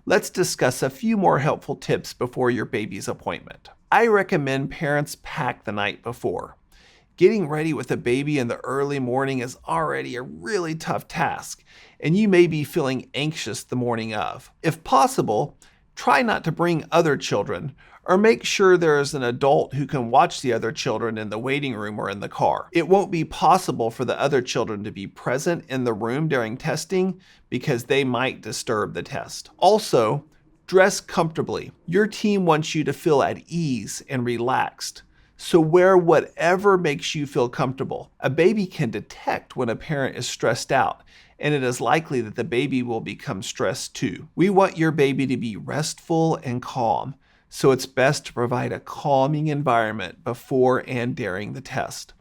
let's discuss a few more helpful tips before your baby's appointment. I recommend parents pack the night before. Getting ready with a baby in the early morning is already a really tough task, and you may be feeling anxious the morning of. If possible, try not to bring other children, or make sure there is an adult who can watch the other children in the waiting room or in the car. It won't be possible for the other children to be present in the room during testing because they might disturb the test. Also, dress comfortably. Your team wants you to feel at ease and relaxed. So wear whatever makes you feel comfortable. A baby can detect when a parent is stressed out, and it is likely that the baby will become stressed too. We want your baby to be restful and calm, so it's best to provide a calming environment before and during the test.